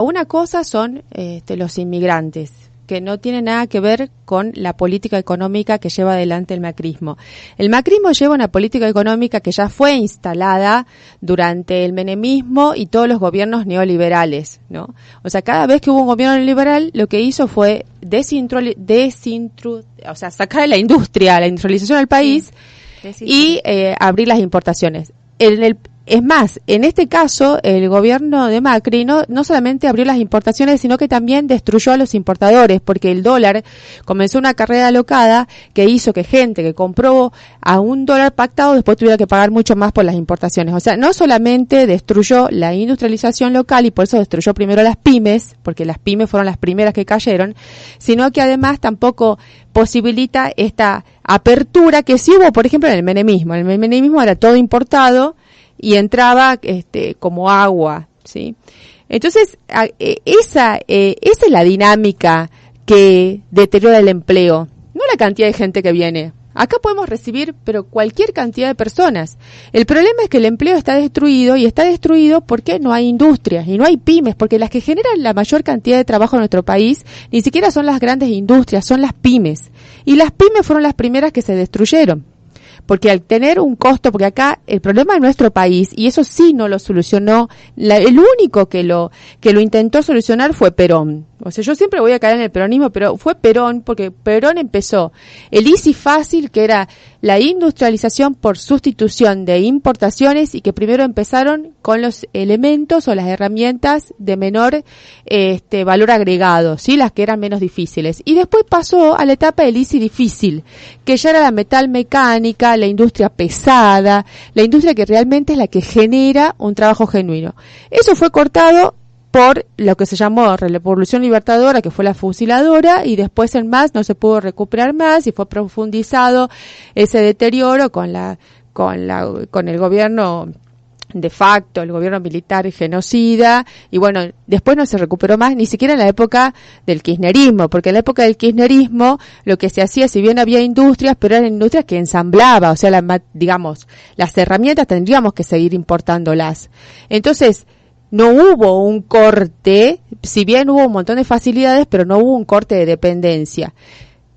Una cosa son los inmigrantes, que no tiene nada que ver con la política económica que lleva adelante el macrismo. El macrismo lleva una política económica que ya fue instalada durante el menemismo y todos los gobiernos neoliberales, ¿no? O sea, cada vez que hubo un gobierno neoliberal, lo que hizo fue sacar la industrialización al país y abrir las importaciones. Es más, en este caso, el gobierno de Macri no solamente abrió las importaciones, sino que también destruyó a los importadores, porque el dólar comenzó una carrera alocada que hizo que gente que compró a $1 pactado después tuviera que pagar mucho más por las importaciones. O sea, no solamente destruyó la industrialización local y por eso destruyó primero las pymes, porque las pymes fueron las primeras que cayeron, sino que además tampoco posibilita esta apertura que sí hubo, por ejemplo, en el menemismo. En el menemismo era todo importado y entraba como agua, ¿sí? Entonces, esa es la dinámica que deteriora el empleo, no la cantidad de gente que viene. Acá podemos recibir, pero cualquier cantidad de personas. El problema es que el empleo está destruido, y está destruido porque no hay industrias y no hay pymes, porque las que generan la mayor cantidad de trabajo en nuestro país ni siquiera son las grandes industrias, son las pymes. Y las pymes fueron las primeras que se destruyeron. Porque al tener un costo, porque acá el problema de nuestro país, y eso sí no lo solucionó, el único que lo intentó solucionar fue Perón. O sea, yo siempre voy a caer en el peronismo, pero fue Perón, porque Perón empezó el easy fácil, que era la industrialización por sustitución de importaciones, y que primero empezaron con los elementos o las herramientas de menor valor agregado, ¿sí? Las que eran menos difíciles. Y después pasó a la etapa del easy difícil, que ya era la metalmecánica, la industria pesada, la industria que realmente es la que genera un trabajo genuino. Eso fue cortado por lo que se llamó Revolución Libertadora, que fue la fusiladora, y después en más no se pudo recuperar más, y fue profundizado ese deterioro con el gobierno de facto, el gobierno militar y genocida, y bueno, después no se recuperó más, ni siquiera en la época del kirchnerismo, porque en la época del kirchnerismo lo que se hacía, si bien había industrias, pero eran industrias que ensamblaba, o sea, las herramientas tendríamos que seguir importándolas. Entonces, no hubo un corte, si bien hubo un montón de facilidades, pero no hubo un corte de dependencia.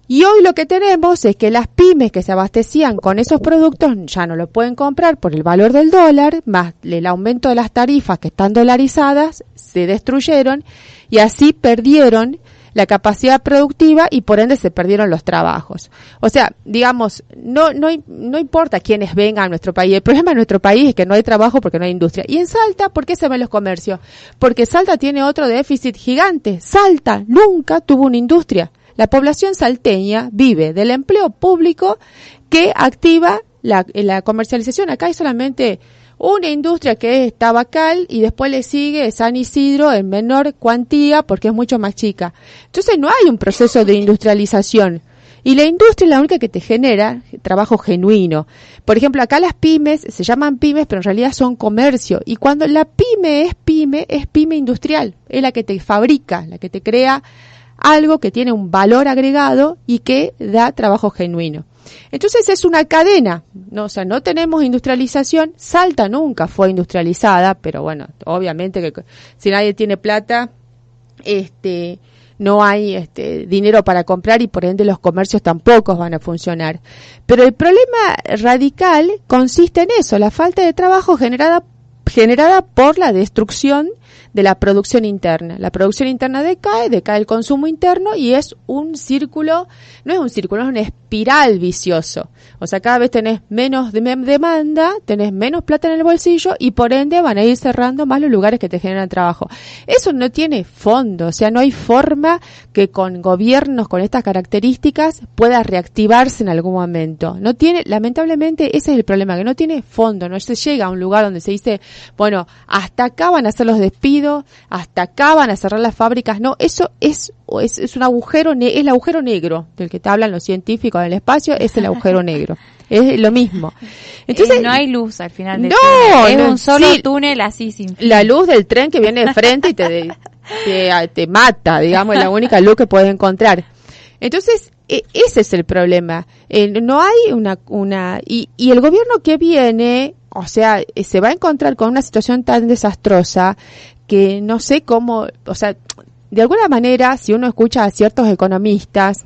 Y hoy lo que tenemos es que las pymes que se abastecían con esos productos ya no lo pueden comprar por el valor del dólar, más el aumento de las tarifas que están dolarizadas, se destruyeron y así perdieron la capacidad productiva y por ende se perdieron los trabajos. O sea, digamos, no importa quiénes vengan a nuestro país, el problema de nuestro país es que no hay trabajo porque no hay industria. Y en Salta, ¿por qué se ven los comercios? Porque Salta tiene otro déficit gigante. Salta nunca tuvo una industria. La población salteña vive del empleo público que activa la comercialización. Acá hay solamente una industria que es tabacal y después le sigue San Isidro en menor cuantía porque es mucho más chica. Entonces no hay un proceso de industrialización. Y la industria es la única que te genera trabajo genuino. Por ejemplo, acá las pymes se llaman pymes, pero en realidad son comercio. Y cuando la pyme es pyme industrial. Es la que te fabrica, la que te crea algo que tiene un valor agregado y que da trabajo genuino. Entonces es una cadena, ¿no? O sea, no tenemos industrialización. Salta nunca fue industrializada, pero bueno, obviamente que si nadie tiene plata, no hay dinero para comprar y por ende los comercios tampoco van a funcionar. Pero el problema radical consiste en eso, la falta de trabajo generada por la destrucción de la producción interna. La producción interna decae el consumo interno y es un círculo, no es un círculo, es una espiral vicioso. O sea, cada vez tenés menos demanda, tenés menos plata en el bolsillo y por ende van a ir cerrando más los lugares que te generan trabajo. Eso no tiene fondo, o sea, no hay forma que con gobiernos con estas características pueda reactivarse en algún momento. No tiene, lamentablemente, ese es el problema, que no tiene fondo, no se llega a un lugar donde se dice, bueno, hasta acá van a hacer los despidos, hasta acá van a cerrar las fábricas. No, eso es un agujero, es el agujero negro del que te hablan los científicos del espacio, es el agujero negro. Es lo mismo. Entonces no hay luz al final del túnel. Es un solo túnel así sin fin. La luz del tren que viene de frente y te mata, digamos, es la única luz que puedes encontrar. Entonces, ese es el problema. No hay y el gobierno que viene, o sea, se va a encontrar con una situación tan desastrosa que no sé cómo, o sea, de alguna manera, si uno escucha a ciertos economistas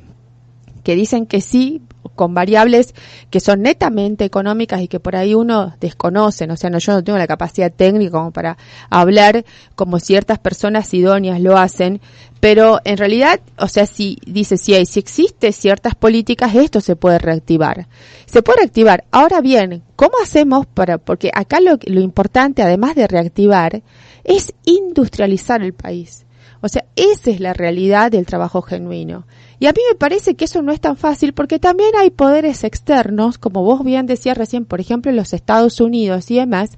que dicen que sí, con variables que son netamente económicas y que por ahí uno desconoce, o sea, yo no tengo la capacidad técnica como para hablar como ciertas personas idóneas lo hacen, pero en realidad, o sea, si existe ciertas políticas, esto se puede reactivar. Se puede reactivar. Ahora bien, ¿cómo hacemos porque acá lo importante, además de reactivar, es industrializar el país? O sea, esa es la realidad del trabajo genuino. Y a mí me parece que eso no es tan fácil porque también hay poderes externos, como vos bien decías recién, por ejemplo, en los Estados Unidos y demás,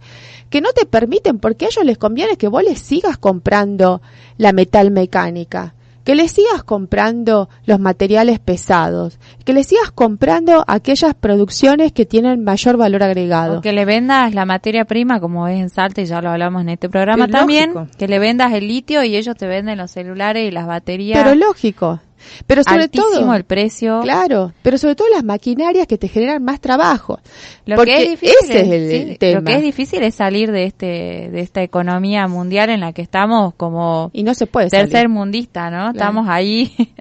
que no te permiten porque a ellos les conviene que vos les sigas comprando la metalmecánica, que les sigas comprando los materiales pesados, que les sigas comprando aquellas producciones que tienen mayor valor agregado. O que le vendas la materia prima, como es en Salta, y ya lo hablamos en este programa también, lógico. Que le vendas el litio y ellos te venden los celulares y las baterías. Pero lógico. Pero sobre altísimo todo el precio. Claro, pero sobre todo las maquinarias que te generan más trabajo. Lo que es difícil ese es el tema. Lo que es difícil es salir de esta economía mundial en la que estamos como y no se puede tercer salir. mundista, ¿no? Claro. Estamos ahí